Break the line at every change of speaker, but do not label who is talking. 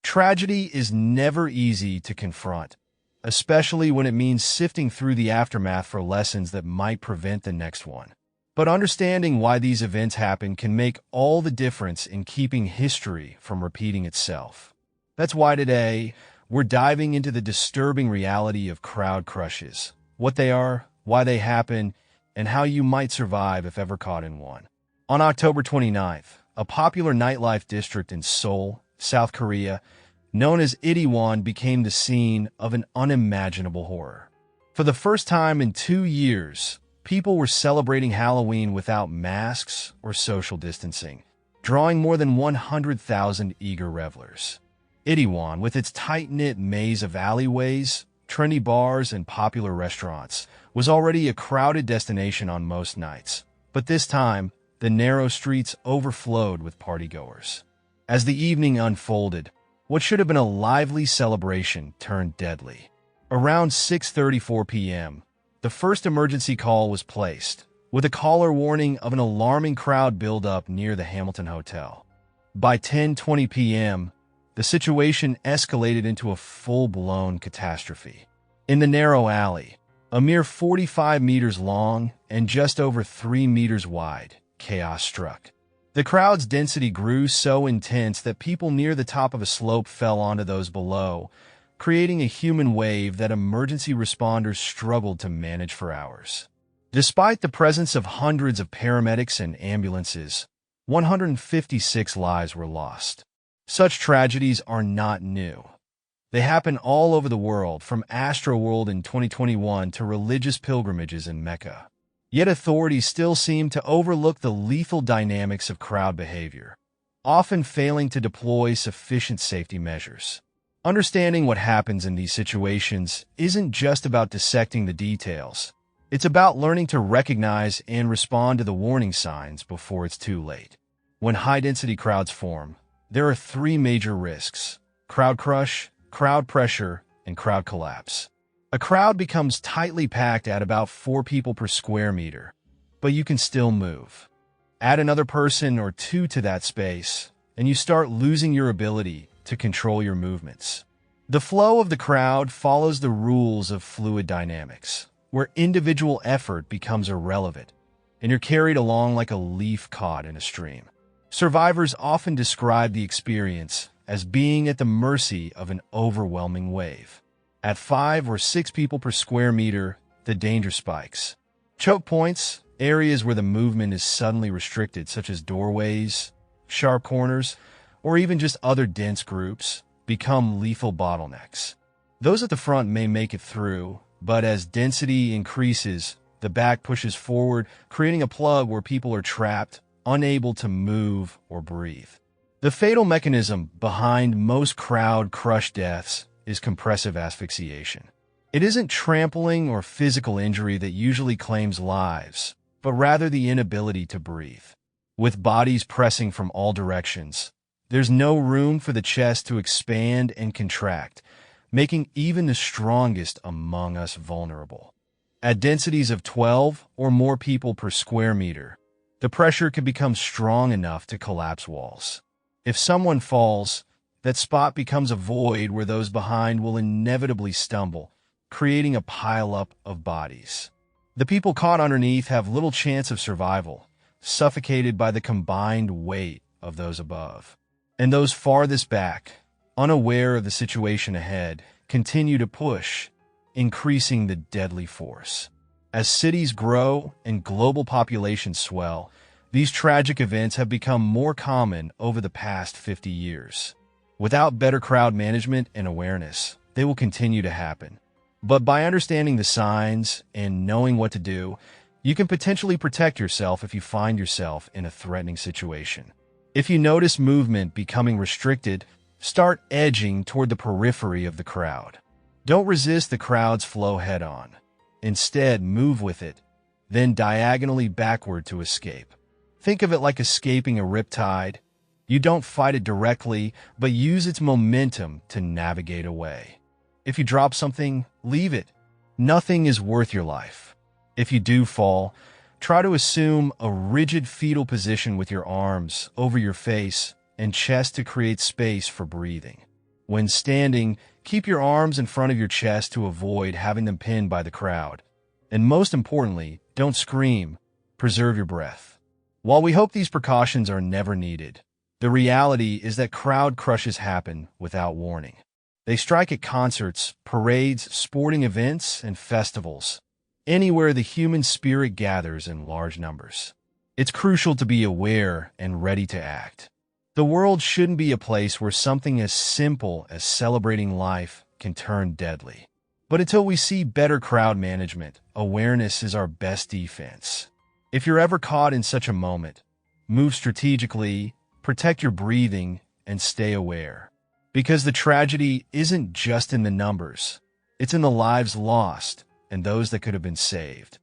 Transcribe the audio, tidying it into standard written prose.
Tragedy is never easy to confront, especially when it means sifting through the aftermath for lessons that might prevent the next one. But understanding why these events happen can make all the difference in keeping history from repeating itself. That's why today, we're diving into the disturbing reality of crowd crushes, what they are, why they happen, and how you might survive if ever caught in one. On October 29th, a popular nightlife district in Seoul, South Korea, known as Itaewon, became the scene of an unimaginable horror. For the first time in 2 years, people were celebrating Halloween without masks or social distancing, drawing more than 100,000 eager revelers. Itaewon, with its tight-knit maze of alleyways, trendy bars, and popular restaurants, was already a crowded destination on most nights. But this time, the narrow streets overflowed with partygoers. As the evening unfolded, what should have been a lively celebration turned deadly. Around 6:34 p.m., the first emergency call was placed, with a caller warning of an alarming crowd buildup near the Hamilton Hotel. By 10:20 p.m., the situation escalated into a full-blown catastrophe. In the narrow alley, a mere 45 meters long and just over 3 meters wide, chaos struck. The crowd's density grew so intense that people near the top of a slope fell onto those below, creating a human wave that emergency responders struggled to manage for hours. Despite the presence of hundreds of paramedics and ambulances, 156 lives were lost. Such tragedies are not new. They happen all over the world, from Astroworld in 2021 to religious pilgrimages in Mecca. Yet authorities still seem to overlook the lethal dynamics of crowd behavior, often failing to deploy sufficient safety measures. Understanding what happens in these situations isn't just about dissecting the details. It's about learning to recognize and respond to the warning signs before it's too late. When high-density crowds form, there are 3 major risks: crowd crush, crowd pressure, and crowd collapse. A crowd becomes tightly packed at about 4 people per square meter, but you can still move. Add another person or 2 to that space, and you start losing your ability to control your movements. The flow of the crowd follows the rules of fluid dynamics, where individual effort becomes irrelevant, and you're carried along like a leaf caught in a stream. Survivors often describe the experience as being at the mercy of an overwhelming wave. At 5 or 6 people per square meter, the danger spikes. Choke points, areas where the movement is suddenly restricted, such as doorways, sharp corners, or even just other dense groups, become lethal bottlenecks. Those at the front may make it through, but as density increases, the back pushes forward, creating a plug where people are trapped, unable to move or breathe. The fatal mechanism behind most crowd crush deaths is compressive asphyxiation. It isn't trampling or physical injury that usually claims lives, but rather the inability to breathe. With bodies pressing from all directions, there's no room for the chest to expand and contract, making even the strongest among us vulnerable. At densities of 12 or more people per square meter, the pressure can become strong enough to collapse walls. If someone falls, that spot becomes a void where those behind will inevitably stumble, creating a pileup of bodies. The people caught underneath have little chance of survival, suffocated by the combined weight of those above. And those farthest back, unaware of the situation ahead, continue to push, increasing the deadly force. As cities grow and global populations swell, these tragic events have become more common over the past 50 years. Without better crowd management and awareness, they will continue to happen. But by understanding the signs and knowing what to do, you can potentially protect yourself if you find yourself in a threatening situation. If you notice movement becoming restricted, start edging toward the periphery of the crowd. Don't resist the crowd's flow head-on. Instead, move with it, then diagonally backward to escape. Think of it like escaping a riptide. You don't fight it directly, but use its momentum to navigate away. If you drop something, leave it. Nothing is worth your life. If you do fall, try to assume a rigid fetal position with your arms over your face and chest to create space for breathing. When standing, keep your arms in front of your chest to avoid having them pinned by the crowd. And most importantly, don't scream. Preserve your breath. While we hope these precautions are never needed, the reality is that crowd crushes happen without warning. They strike at concerts, parades, sporting events, and festivals, anywhere the human spirit gathers in large numbers. It's crucial to be aware and ready to act. The world shouldn't be a place where something as simple as celebrating life can turn deadly. But until we see better crowd management, awareness is our best defense. If you're ever caught in such a moment, move strategically, protect your breathing, and stay aware. Because the tragedy isn't just in the numbers, it's in the lives lost and those that could have been saved.